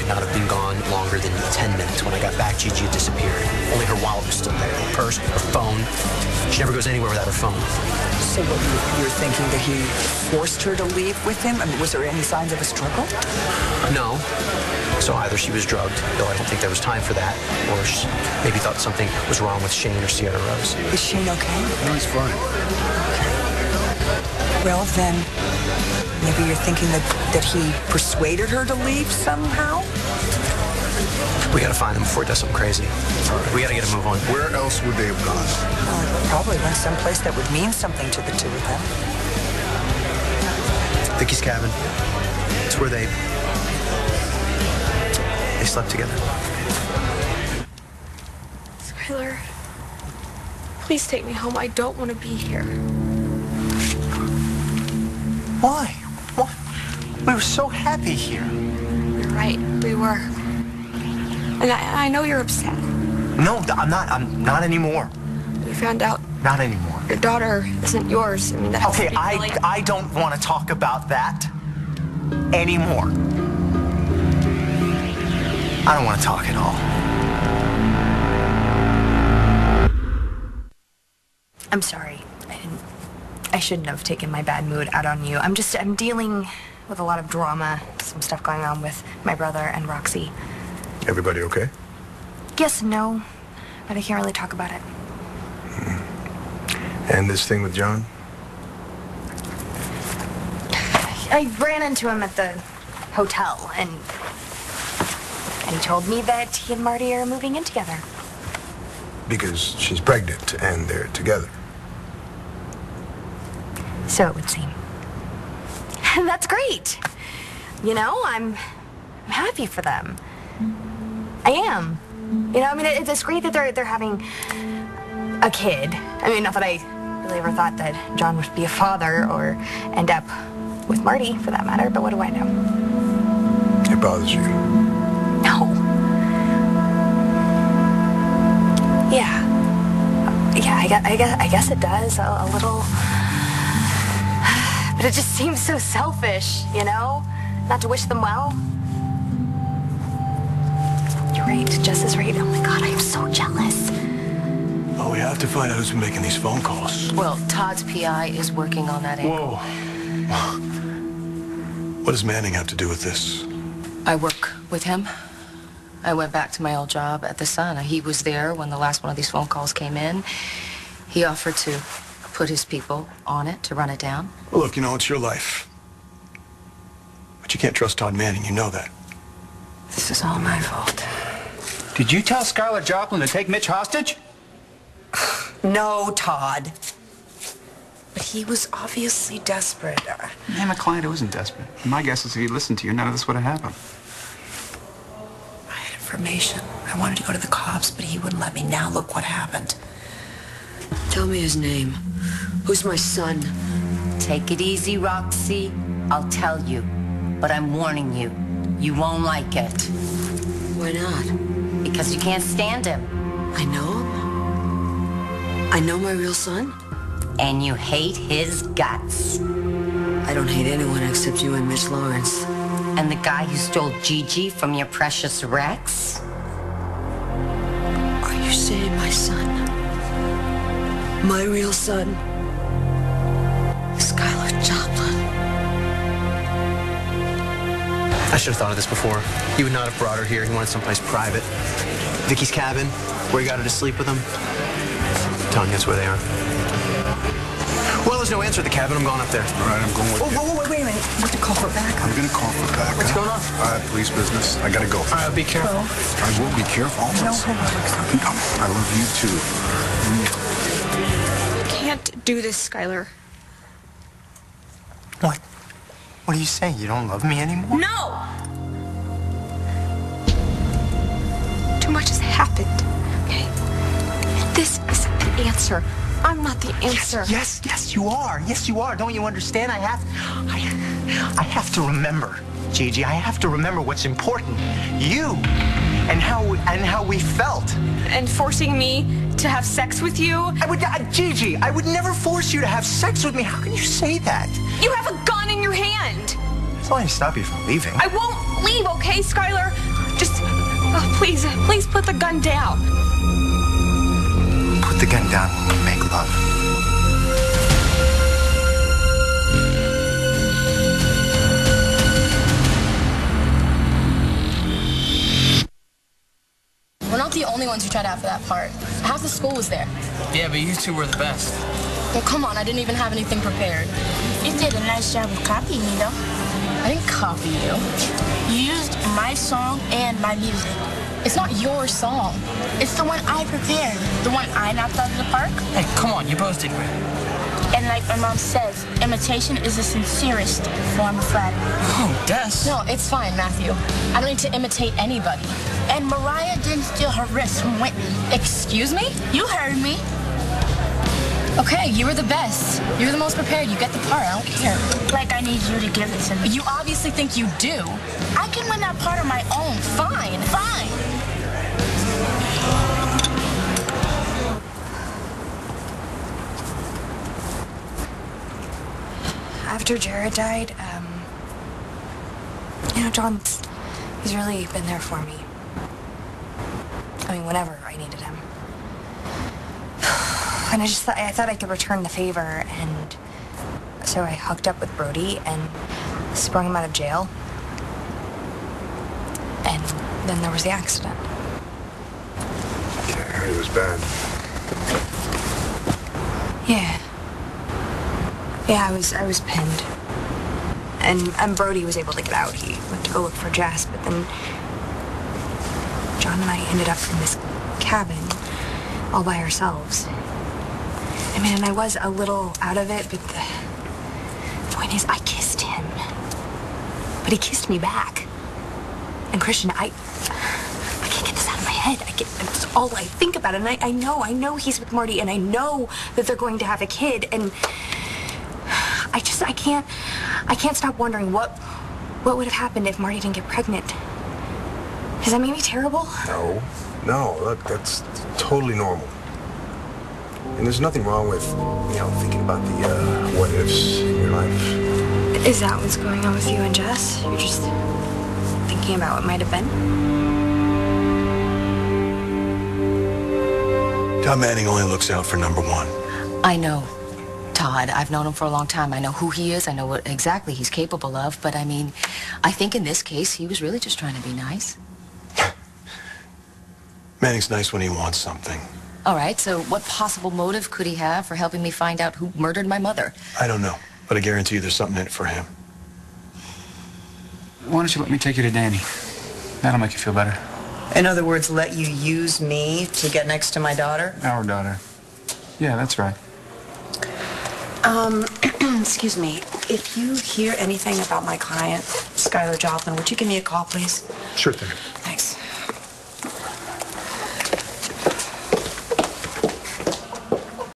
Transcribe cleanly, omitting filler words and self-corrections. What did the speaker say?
not have been gone longer than 10 minutes. When I got back, Gigi had disappeared. Only her wallet was still there. Her purse, her phone. She never goes anywhere without her phone. So what, you're thinking that he forced her to leave with him? I mean, was there any signs of a struggle? No. So either she was drugged, though I don't think there was time for that, or she maybe thought something was wrong with Shane or Sierra Rose. Is Shane okay? No, he's fine. Well, then, maybe you're thinking that he persuaded her to leave somehow? We gotta find him before he does something crazy. We gotta get a move on. Where else would they have gone? Well, probably went someplace that would mean something to the two of them. Vicky's cabin. It's where they slept together. Skylar, please take me home. I don't want to be here. Why? What? We were so happy here. You're right, we were. And I know you're upset. No, I'm not. I'm not anymore. You found out Not anymore. your daughter isn't yours. I mean, that's Okay, I don't want to talk about that anymore. I don't want to talk at all. I'm sorry. I shouldn't have taken my bad mood out on you. I'm dealing with a lot of drama, some stuff going on with my brother and Roxy. Everybody okay? Yes and no, but I can't really talk about it. And this thing with John? I ran into him at the hotel, and he told me that he and Marty are moving in together. Because she's pregnant and they're together. So it would seem. And that's great. You know, I'm happy for them. I am. You know, I mean, it's great that they're having a kid. I mean, not that I really ever thought that John would be a father or end up with Marty, for that matter, but what do I know? It bothers you? No. Yeah. Yeah, I guess it does, a little. But it just seems so selfish, you know? Not to wish them well. You're right, Jess is right. Oh my God, I am so jealous. Oh, we have to find out who's been making these phone calls. Well, Todd's PI is working on that angle. Whoa. What does Manning have to do with this? I work with him. I went back to my old job at the Sun. He was there when the last one of these phone calls came in. He offered to put his people on it to run it down. Well, look, you know, it's your life. But you can't trust Todd Manning, you know that. This is all my fault. Did you tell Skylar Joplin to take Mitch hostage? No, Todd. But he was obviously desperate. Man, my client wasn't desperate. My guess is if he listened to you, none of this would have happened. I had information. I wanted to go to the cops, but he wouldn't let me. Now look what happened. Tell me his name. Who's my son? Take it easy, Roxy. I'll tell you. But I'm warning you. You won't like it. Why not? Because you can't stand him. I know him. I know my real son. And you hate his guts. I don't hate anyone except you and Mitch Lawrence. And the guy who stole Gigi from your precious Rex? Are you saying my son? My real son? Skylar Joplin. I should have thought of this before. He would not have brought her here. He wanted someplace private. Vicky's cabin, where he got her to sleep with him. I'm telling you, that's where they are. Well, there's no answer at the cabin. I'm going up there. All right, I'm going with you. Whoa, wait a minute. You have to call for backup. I'm gonna call for backup. What's going on? Police business. I gotta go. All right, be careful. I will be careful. No, hold on. I love you too. You can't do this, Skylar. What? What are you saying? You don't love me anymore? No! Too much has happened, okay? This isn't the answer. I'm not the answer. Yes, you are. Yes, you are. Don't you understand? I have to remember, Gigi. I have to remember what's important. You and how we felt. And forcing me to have sex with you? Gigi, I would never force you to have sex with me. How can you say that? You have a gun in your hand. That's not going to stop you from leaving. I won't leave, okay, Skylar? Just, oh, please put the gun down. Put the gun down when we make love. We're not the only ones who tried out for that part. Half the school was there. Yeah, but you two were the best. Well, come on, I didn't even have anything prepared. You did a nice job of copying me, though. I didn't copy you. You used my song and my music. It's not your song. It's the one I prepared. The one I knocked out of the park. Hey, come on, you both did great. And like my mom says, imitation is the sincerest form of flattery. Oh, Des. No, it's fine, Matthew. I don't need to imitate anybody. And Mariah didn't steal her wrist from Whitney. Excuse me? You heard me. Okay, you were the best. You're the most prepared. You get the part. I don't care. Like I need you to give it to me. You obviously think you do. I can win that part on my own. Fine. Fine. After Jared died, he's really been there for me. I mean, whenever I needed him. And I thought I could return the favor, and so I hooked up with Brody and sprung him out of jail. And then there was the accident. Yeah, I heard it was bad. Yeah. Yeah, I was pinned. And Brody was able to get out. He went to go look for Jess, but then John and I ended up in this cabin all by ourselves. I mean, and I was a little out of it, but the point is, I kissed him. But he kissed me back. And Christian, I can't get this out of my head. It's all I think about. And I know he's with Marty, and I know that they're going to have a kid, and I can't stop wondering what would have happened if Marty didn't get pregnant. Does that make me terrible? No, look, that's totally normal. And there's nothing wrong with, thinking about the what ifs in your life. Is that what's going on with you and Jess? You're just thinking about what might have been? Tom Manning only looks out for number one. I know Todd. I've known him for a long time. I know who he is. I know what exactly he's capable of. But I mean, I think in this case, he was really just trying to be nice. Manning's nice when he wants something. All right, so what possible motive could he have for helping me find out who murdered my mother? I don't know, but I guarantee you there's something in it for him. Why don't you let me take you to Danny? That'll make you feel better. In other words, let you use me to get next to my daughter? Our daughter. Yeah, that's right. Excuse me. If you hear anything about my client, Skylar Joplin, would you give me a call, please? Sure thing.